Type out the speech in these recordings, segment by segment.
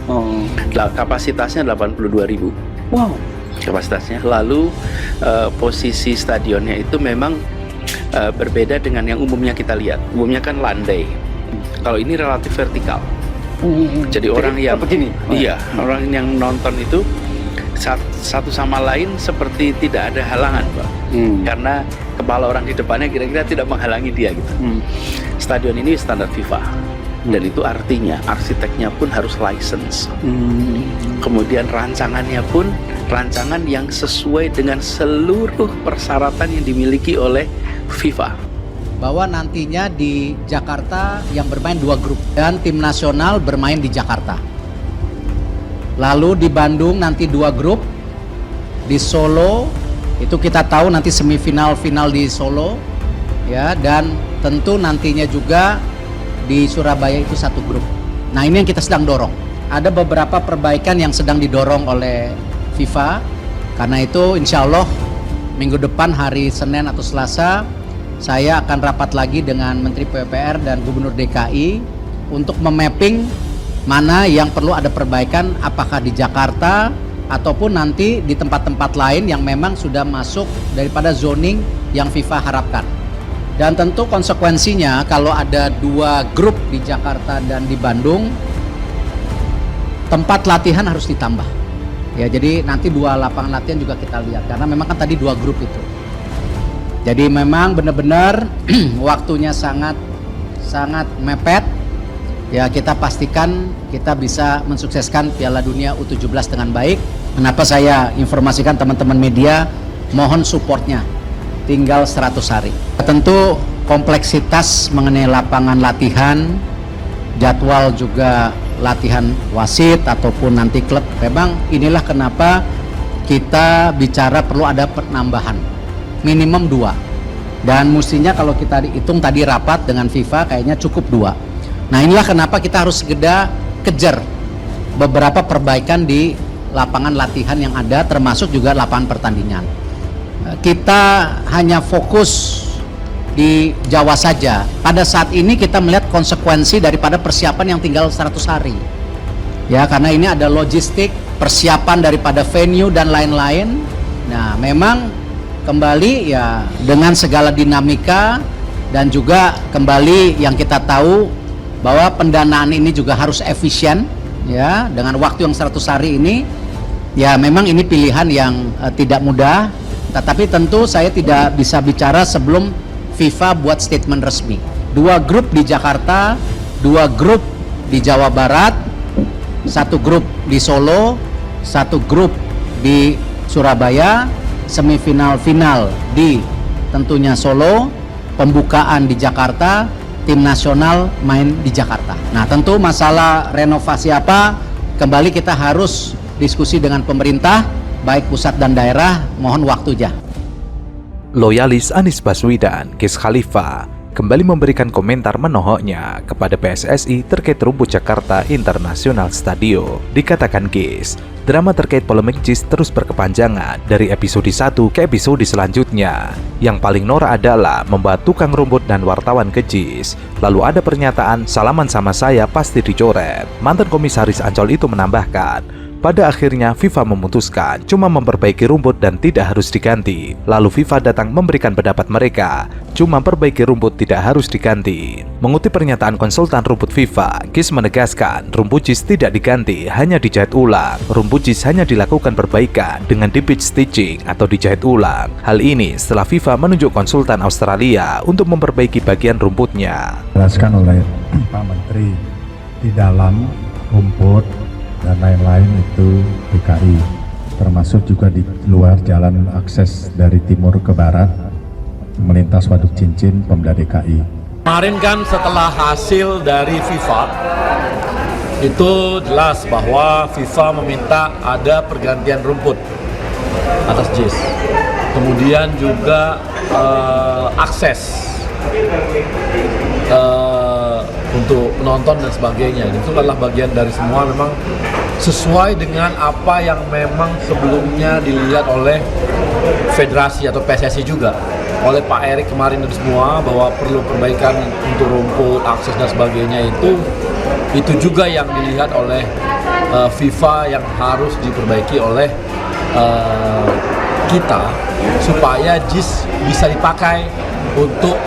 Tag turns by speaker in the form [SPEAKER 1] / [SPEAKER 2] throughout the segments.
[SPEAKER 1] Oh.
[SPEAKER 2] Kapasitasnya 82.000
[SPEAKER 1] Wow.
[SPEAKER 2] kapasitasnya. Lalu posisi stadionnya itu memang berbeda dengan yang umumnya kita lihat. Umumnya kan landai. Kalau ini relatif vertikal. Jadi orang yang
[SPEAKER 1] begini.
[SPEAKER 2] iya, orang yang nonton itu satu sama lain seperti tidak ada halangan, Pak. Karena kepala orang di depannya kira-kira tidak menghalangi dia gitu. Stadion ini standar FIFA. Dan itu artinya arsiteknya pun harus license. Kemudian rancangannya pun rancangan yang sesuai dengan seluruh persyaratan yang dimiliki oleh FIFA.
[SPEAKER 3] Bahwa nantinya di Jakarta yang bermain 2 grup dan tim nasional bermain di Jakarta. Lalu di Bandung nanti 2 grup, di Solo itu kita tahu nanti semifinal final di Solo, ya, dan tentu nantinya juga di Surabaya itu 1 grup. Nah, ini yang kita sedang dorong. Ada beberapa perbaikan yang sedang didorong oleh FIFA. Karena itu insya Allah minggu depan hari Senin atau Selasa saya akan rapat lagi dengan Menteri PUPR dan Gubernur DKI untuk memapping mana yang perlu ada perbaikan, apakah di Jakarta ataupun nanti di tempat-tempat lain yang memang sudah masuk daripada zoning yang FIFA harapkan. Dan tentu konsekuensinya kalau ada 2 grup di Jakarta dan di Bandung, tempat latihan harus ditambah. Ya, jadi nanti 2 lapangan latihan juga kita lihat karena memang kan tadi 2 grup itu. Jadi memang benar-benar waktunya sangat mepet. Ya, kita pastikan kita bisa mensukseskan Piala Dunia U17 dengan baik. Kenapa saya informasikan teman-teman media, mohon supportnya. Tinggal 100 hari. Tentu kompleksitas mengenai lapangan latihan, jadwal juga latihan wasit ataupun nanti klub. Memang inilah kenapa kita bicara perlu ada penambahan minimum 2. Dan mestinya kalau kita dihitung tadi rapat dengan FIFA kayaknya cukup 2. Nah, inilah kenapa kita harus segera kejar beberapa perbaikan di lapangan latihan yang ada, termasuk juga lapangan pertandingan. Kita hanya fokus di Jawa saja. Pada saat ini kita melihat konsekuensi daripada persiapan yang tinggal 100 hari. Ya, karena ini ada logistik, persiapan daripada venue dan lain-lain. Nah, memang kembali ya dengan segala dinamika dan juga kembali yang kita tahu bahwa pendanaan ini juga harus efisien ya, dengan waktu yang 100 hari ini ya memang ini pilihan yang tidak mudah. Tetapi tentu saya tidak bisa bicara sebelum FIFA buat statement resmi. 2 grup di Jakarta, 2 grup di Jawa Barat, 1 grup di Solo, 1 grup di Surabaya, semifinal final di tentunya Solo, pembukaan di Jakarta, tim nasional main di Jakarta. Nah, tentu masalah renovasi apa, kembali kita harus diskusi dengan pemerintah, baik pusat dan daerah, mohon waktu aja.
[SPEAKER 4] Loyalis Anies Baswedan, Ghis Khalifa, kembali memberikan komentar menohoknya kepada PSSI terkait rumput Jakarta International Stadium. Dikatakan Ghis, drama terkait polemik JIS terus berkepanjangan dari episode 1 ke episode selanjutnya. Yang paling norak adalah membawa tukang rumput dan wartawan ke JIS. Lalu ada pernyataan, salaman sama saya pasti dicoret. Mantan komisaris Ancol itu menambahkan, pada akhirnya FIFA memutuskan cuma memperbaiki rumput dan tidak harus diganti. Lalu FIFA datang memberikan pendapat mereka, cuma perbaiki rumput tidak harus diganti. Mengutip pernyataan konsultan rumput FIFA, Ghis menegaskan rumput JIS tidak diganti, hanya dijahit ulang. Rumput JIS hanya dilakukan perbaikan dengan di pitch stitching atau dijahit ulang. Hal ini setelah FIFA menunjuk konsultan Australia untuk memperbaiki bagian rumputnya.
[SPEAKER 5] Jelaskan oleh Pak Menteri, di dalam rumput dan lain-lain itu DKI, termasuk juga di luar jalan akses dari timur ke barat melintas Waduk Cincin Pemda DKI.
[SPEAKER 6] Kemarin kan setelah hasil dari FIFA itu jelas bahwa FIFA meminta ada pergantian rumput atas JIS, kemudian juga akses untuk penonton dan sebagainya. Itu adalah bagian dari semua, memang sesuai dengan apa yang memang sebelumnya dilihat oleh federasi atau PSSI juga, oleh Pak Erik kemarin dan semua, bahwa perlu perbaikan untuk rumput, akses dan sebagainya. Itu juga yang dilihat oleh FIFA yang harus diperbaiki oleh kita supaya JIS bisa dipakai untuk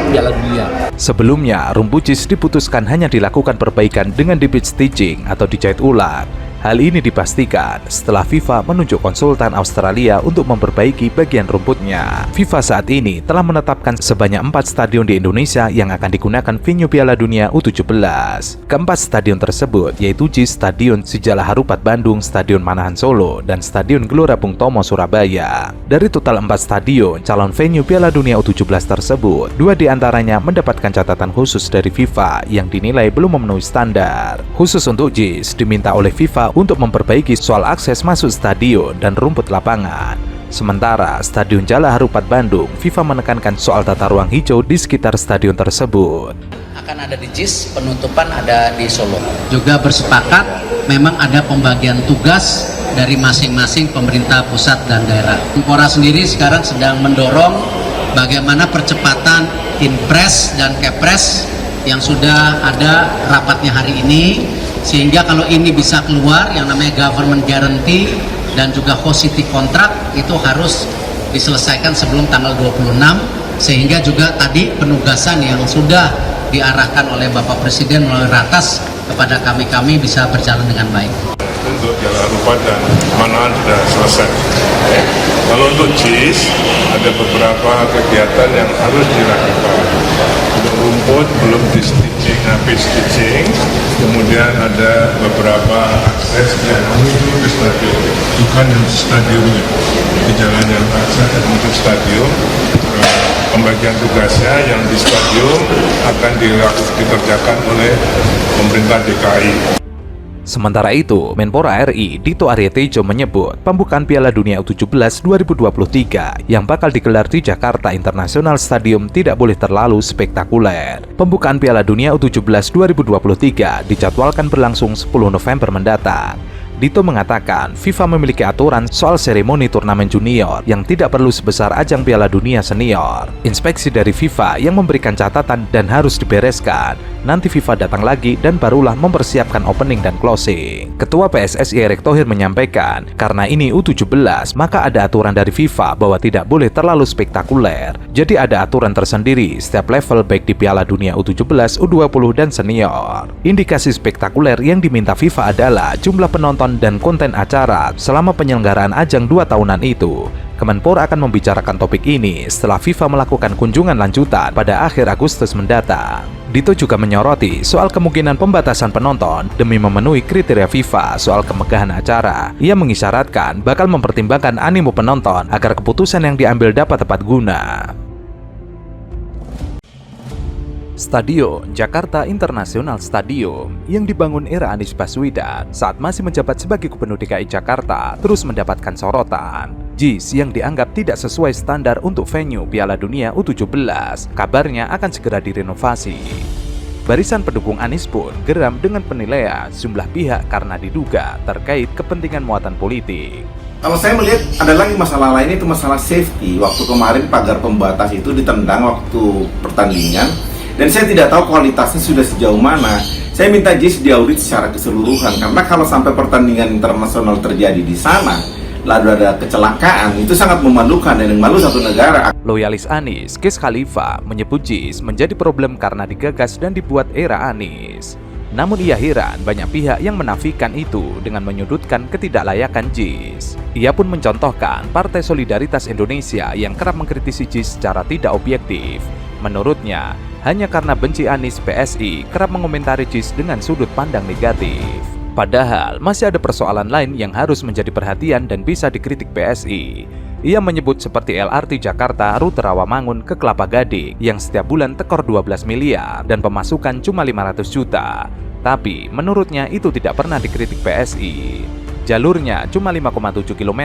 [SPEAKER 6] Piala Dunia.
[SPEAKER 4] Sebelumnya, rumput JIS diputuskan hanya dilakukan perbaikan dengan di beach stitching atau dijahit ulang. Hal ini dipastikan setelah FIFA menunjuk konsultan Australia untuk memperbaiki bagian rumputnya. FIFA saat ini telah menetapkan sebanyak 4 stadion di Indonesia yang akan digunakan venue Piala Dunia U17. Keempat stadion tersebut yaitu JIS Stadion Sijalak Harupat Bandung, Stadion Manahan Solo, dan Stadion Gelora Bung Tomo Surabaya. Dari total 4 stadion calon venue Piala Dunia U17 tersebut, 2 diantaranya mendapatkan catatan khusus dari FIFA yang dinilai belum memenuhi standar. Khusus untuk JIS diminta oleh FIFA untuk memperbaiki soal akses masuk stadion dan rumput lapangan. Sementara Stadion Jalak Harupat Bandung, FIFA menekankan soal tata ruang hijau di sekitar stadion tersebut.
[SPEAKER 3] Akan ada di JIS, penutupan ada di Solo. Juga bersepakat memang ada pembagian tugas dari masing-masing pemerintah pusat dan daerah. Menpora sendiri sekarang sedang mendorong bagaimana percepatan Inpres dan Kepres yang sudah ada rapatnya hari ini, sehingga kalau ini bisa keluar yang namanya government guarantee dan juga positive contract itu harus diselesaikan sebelum tanggal 26, sehingga juga tadi penugasan yang sudah diarahkan oleh Bapak Presiden melalui Ratas kepada kami bisa berjalan dengan baik.
[SPEAKER 1] Untuk Jalak Harupat dan Manahan sudah selesai. Kalau untuk JIS ada beberapa kegiatan yang harus dilakukan. Untuk rumput belum di stitching, habis stitching. Kemudian ada beberapa akses yang menuju ke stadion, bukan yang stadionnya, di jalan yang akses menuju stadion. Pembagian tugasnya yang di stadion akan dikerjakan oleh pemerintah DKI.
[SPEAKER 4] Sementara itu, Menpora RI Dito Arya Tejo menyebut pembukaan Piala Dunia U17 2023 yang bakal digelar di Jakarta International Stadium tidak boleh terlalu spektakuler. Pembukaan Piala Dunia U17 2023 dijadwalkan berlangsung 10 November mendatang. Dito mengatakan FIFA memiliki aturan soal seremoni turnamen junior yang tidak perlu sebesar ajang Piala Dunia senior. Inspeksi dari FIFA yang memberikan catatan dan harus dibereskan. Nanti FIFA datang lagi dan barulah mempersiapkan opening dan closing. Ketua PSSI Erick Thohir menyampaikan, karena ini U17, maka ada aturan dari FIFA bahwa tidak boleh terlalu spektakuler. Jadi ada aturan tersendiri setiap level baik di Piala Dunia U17, U20 dan senior. Indikasi spektakuler yang diminta FIFA adalah jumlah penonton dan konten acara selama penyelenggaraan ajang 2 tahunan itu. Kemenpora akan membicarakan topik ini setelah FIFA melakukan kunjungan lanjutan pada akhir Agustus mendatang. Dito juga menyoroti soal kemungkinan pembatasan penonton demi memenuhi kriteria FIFA soal kemegahan acara. Ia mengisyaratkan bakal mempertimbangkan animo penonton agar keputusan yang diambil dapat tepat guna. Stadion Jakarta International Stadium yang dibangun era Anies Baswedan saat masih menjabat sebagai Gubernur DKI Jakarta terus mendapatkan sorotan. JIS yang dianggap tidak sesuai standar untuk venue Piala Dunia U17 kabarnya akan segera direnovasi. Barisan pendukung Anies pun geram dengan penilaian sejumlah pihak karena diduga terkait kepentingan muatan politik.
[SPEAKER 7] Kalau saya melihat ada lagi masalah lain, itu masalah safety. Waktu kemarin pagar pembatas itu ditendang waktu pertandingan. Dan saya tidak tahu kualitasnya sudah sejauh mana. Saya minta JIS diaudit secara keseluruhan, karena kalau sampai pertandingan internasional terjadi di sana, lalu ada kecelakaan, itu sangat memalukan dan malu satu negara.
[SPEAKER 4] Loyalis Anies, Giz Khalifa, menyebut JIS menjadi problem karena digagas dan dibuat era Anies. Namun ia heran banyak pihak yang menafikan itu dengan menyudutkan ketidaklayakan JIS. Ia pun mencontohkan Partai Solidaritas Indonesia yang kerap mengkritisi JIS secara tidak objektif. Menurutnya, hanya karena benci Anies, PSI kerap mengomentari JIS dengan sudut pandang negatif. Padahal masih ada persoalan lain yang harus menjadi perhatian dan bisa dikritik PSI. Ia menyebut seperti LRT Jakarta rute Rawamangun ke Kelapa Gading yang setiap bulan tekor 12 miliar dan pemasukan cuma 500 juta. Tapi menurutnya itu tidak pernah dikritik PSI. Jalurnya cuma 5,7 km,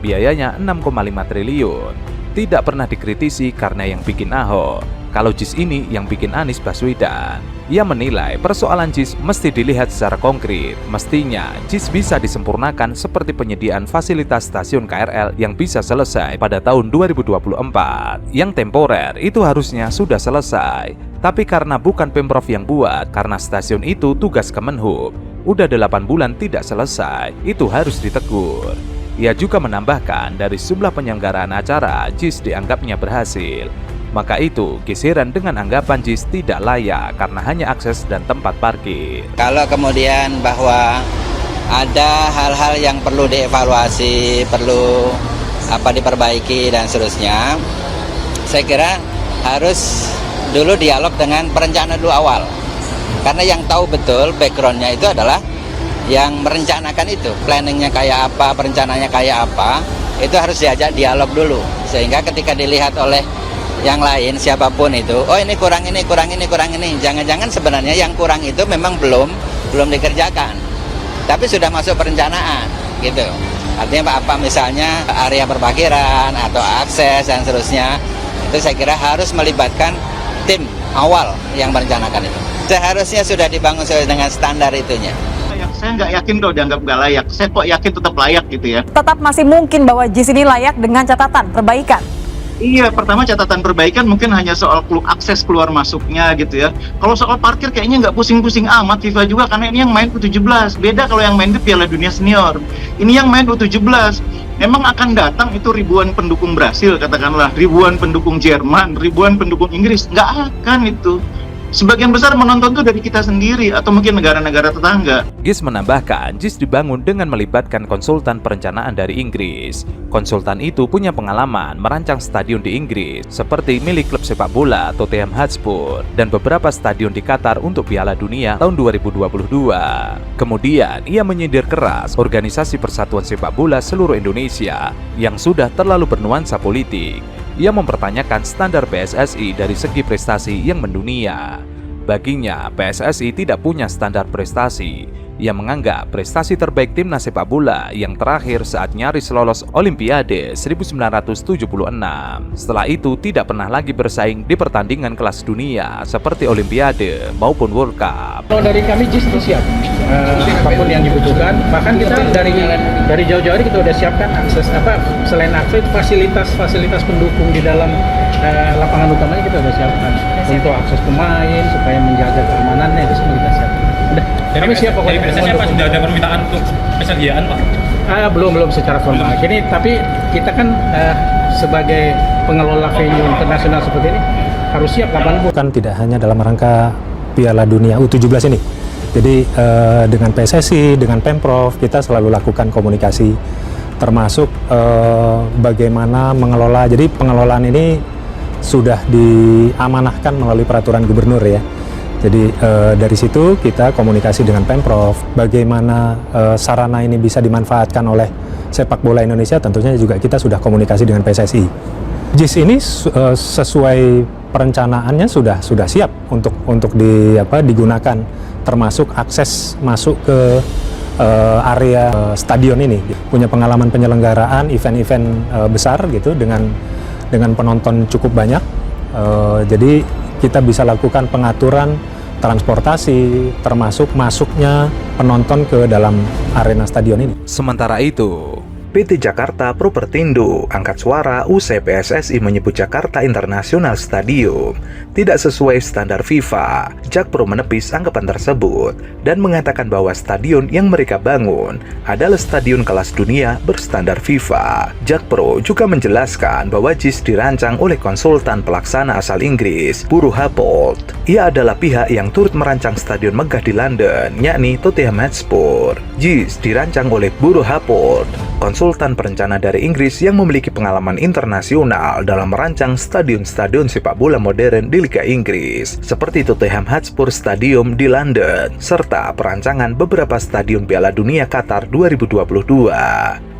[SPEAKER 4] biayanya 6,5 triliun. Tidak pernah dikritisi karena yang bikin Ahok. kalau JIS ini yang bikin Anies Baswedan. Ia menilai persoalan JIS mesti dilihat secara konkret. Mestinya JIS bisa disempurnakan seperti penyediaan fasilitas stasiun KRL yang bisa selesai pada tahun 2024. Yang temporer itu harusnya sudah selesai. Tapi karena bukan Pemprov yang buat, karena stasiun itu tugas Kemenhub, udah 8 bulan tidak selesai, itu harus ditegur. Ia juga menambahkan dari jumlah penyelenggaraan acara, JIS dianggapnya berhasil. Maka itu geseran dengan anggapan JIS tidak layak karena hanya akses dan tempat parkir.
[SPEAKER 8] Kalau kemudian bahwa ada hal-hal yang perlu dievaluasi, perlu diperbaiki dan seterusnya, saya kira harus dulu dialog dengan perencanaan dulu awal. Karena yang tahu betul backgroundnya itu adalah yang merencanakan itu, planningnya kayak apa, perencanaannya kayak apa, itu harus diajak dialog dulu. Sehingga ketika dilihat oleh yang lain siapapun itu, oh ini kurang ini, kurang ini, kurang ini. Jangan-jangan sebenarnya yang kurang itu memang belum dikerjakan, tapi sudah masuk perencanaan, gitu. Artinya apa misalnya area parkiran atau akses dan seterusnya, itu saya kira harus melibatkan tim awal yang merencanakan itu. Seharusnya sudah dibangun sesuai dengan standar itunya.
[SPEAKER 9] Saya nggak yakin kalau dianggap nggak layak. Saya kok yakin tetap layak gitu ya.
[SPEAKER 10] Tetap masih mungkin bahwa JIS ini layak dengan catatan perbaikan.
[SPEAKER 9] Iya, pertama catatan perbaikan mungkin hanya soal akses keluar masuknya gitu ya. Kalau soal parkir kayaknya nggak pusing-pusing amat FIFA juga, karena ini yang main U17. Beda kalau yang main di Piala Dunia Senior. Ini yang main U17. Memang akan datang itu ribuan pendukung Brasil, katakanlah ribuan pendukung Jerman, ribuan pendukung Inggris. Nggak akan itu. Sebagian besar menonton itu dari kita sendiri atau mungkin negara-negara tetangga.
[SPEAKER 4] GIS menambahkan, JIS dibangun dengan melibatkan konsultan perencanaan dari Inggris. Konsultan itu punya pengalaman merancang stadion di Inggris, seperti milik klub sepak bola Tottenham Hotspur dan beberapa stadion di Qatar untuk Piala Dunia tahun 2022. Kemudian, ia menyindir keras organisasi Persatuan Sepak Bola seluruh Indonesia yang sudah terlalu bernuansa politik. Ia mempertanyakan standar PSSI dari segi prestasi yang mendunia. Baginya, PSSI tidak punya standar prestasi. Ia menganggap prestasi terbaik timnas sepak bola yang terakhir saat nyaris lolos Olimpiade 1976. Setelah itu tidak pernah lagi bersaing di pertandingan kelas dunia seperti Olimpiade maupun World Cup.
[SPEAKER 11] Kalau dari kami JIS itu siap, apapun yang dibutuhkan. Bahkan kita dari jauh-jauh hari kita udah siapkan akses selain akses fasilitas pendukung di dalam lapangan utamanya kita udah siapkan untuk akses pemain supaya menjaga keamanannya, itu semua kita siapkan. Udah, kami siap pokoknya.
[SPEAKER 12] Dari PSSI Pak sudah ada permintaan untuk persediaan Pak?
[SPEAKER 11] Belum secara formal. Ini tapi kita kan sebagai pengelola venue internasional seperti ini harus siap kapanpun.
[SPEAKER 13] Kan tidak hanya dalam rangka Piala Dunia U17 ini. Jadi dengan PSSI, dengan Pemprov kita selalu lakukan komunikasi, termasuk bagaimana mengelola. Jadi pengelolaan ini sudah diamanahkan melalui peraturan gubernur ya. Jadi dari situ kita komunikasi dengan Pemprov, bagaimana sarana ini bisa dimanfaatkan oleh sepak bola Indonesia, tentunya juga kita sudah komunikasi dengan PSSI. JIS ini sesuai perencanaannya sudah siap untuk digunakan, termasuk akses masuk ke area stadion ini. Punya pengalaman penyelenggaraan event-event besar gitu dengan penonton cukup banyak. Jadi kita bisa lakukan pengaturan transportasi, termasuk masuknya penonton ke dalam arena stadion ini.
[SPEAKER 4] Sementara itu, PT Jakarta Propertindo angkat suara usai PSSI menyebut Jakarta International Stadium tidak sesuai standar FIFA. Jakpro menepis anggapan tersebut dan mengatakan bahwa stadion yang mereka bangun adalah stadion kelas dunia berstandar FIFA. Jakpro juga menjelaskan bahwa JIS dirancang oleh konsultan pelaksana asal Inggris, Buro Happold. Ia adalah pihak yang turut merancang stadion megah di London, yakni Tottenham Hotspur. JIS dirancang oleh Buro Happold, konsultan perencana dari Inggris yang memiliki pengalaman internasional dalam merancang stadion-stadion sepak bola modern di Liga Inggris, seperti Tottenham Hotspur Stadium di London, serta perancangan beberapa stadion Piala Dunia Qatar 2022.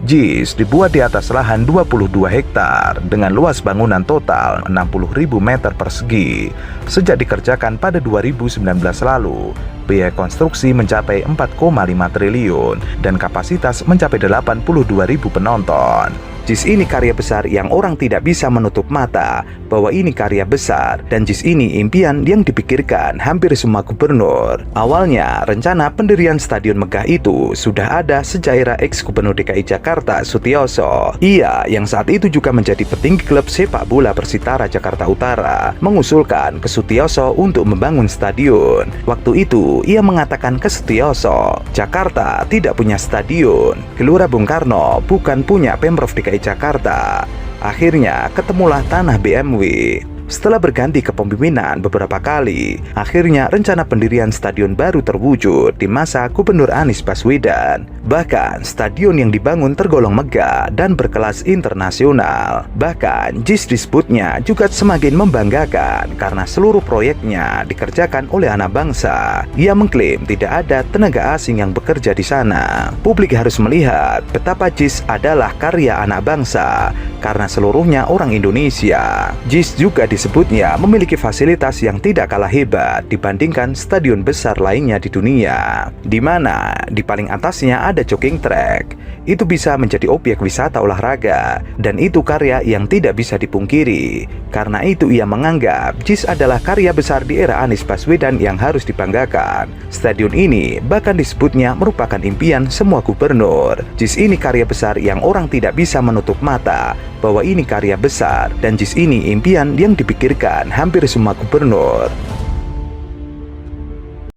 [SPEAKER 4] JIS dibuat di atas lahan 22 hektar dengan luas bangunan total 60.000 meter persegi. Sejak dikerjakan pada 2019 lalu, biaya konstruksi mencapai 4,5 triliun dan kapasitas mencapai 82.000 penonton. JIS ini karya besar yang orang tidak bisa menutup mata bahwa ini karya besar, dan JIS ini impian yang dipikirkan hampir semua gubernur. Awalnya, rencana pendirian Stadion Megah itu sudah ada sejak era ex-gubernur DKI Jakarta Sutioso. Ia yang saat itu juga menjadi petinggi klub sepak bola Persitara Jakarta Utara mengusulkan ke Sutioso untuk membangun stadion. Waktu itu, ia mengatakan ke Sutioso, Jakarta tidak punya stadion, Gelora Bung Karno bukan punya Pemprov DKI Jakarta. Akhirnya ketemulah tanah BMW. Setelah berganti kepemimpinan beberapa kali, akhirnya rencana pendirian stadion baru terwujud di masa Gubernur Anies Baswedan. Bahkan stadion yang dibangun tergolong megah dan berkelas internasional. Bahkan JIS disebutnya juga semakin membanggakan karena seluruh proyeknya dikerjakan oleh anak bangsa. Ia mengklaim tidak ada tenaga asing yang bekerja di sana. Publik harus melihat betapa JIS adalah karya anak bangsa karena seluruhnya orang Indonesia. JIS juga disebutnya memiliki fasilitas yang tidak kalah hebat dibandingkan stadion besar lainnya di dunia, di mana di paling atasnya ada jogging track. Itu bisa menjadi objek wisata olahraga, dan itu karya yang tidak bisa dipungkiri. Karena itu ia menganggap JIS adalah karya besar di era Anies Baswedan yang harus dibanggakan. Stadion ini bahkan disebutnya merupakan impian semua gubernur. JIS ini karya besar yang orang tidak bisa menutup mata bahwa ini karya besar, dan JIS ini impian yang dipikirkan hampir semua gubernur.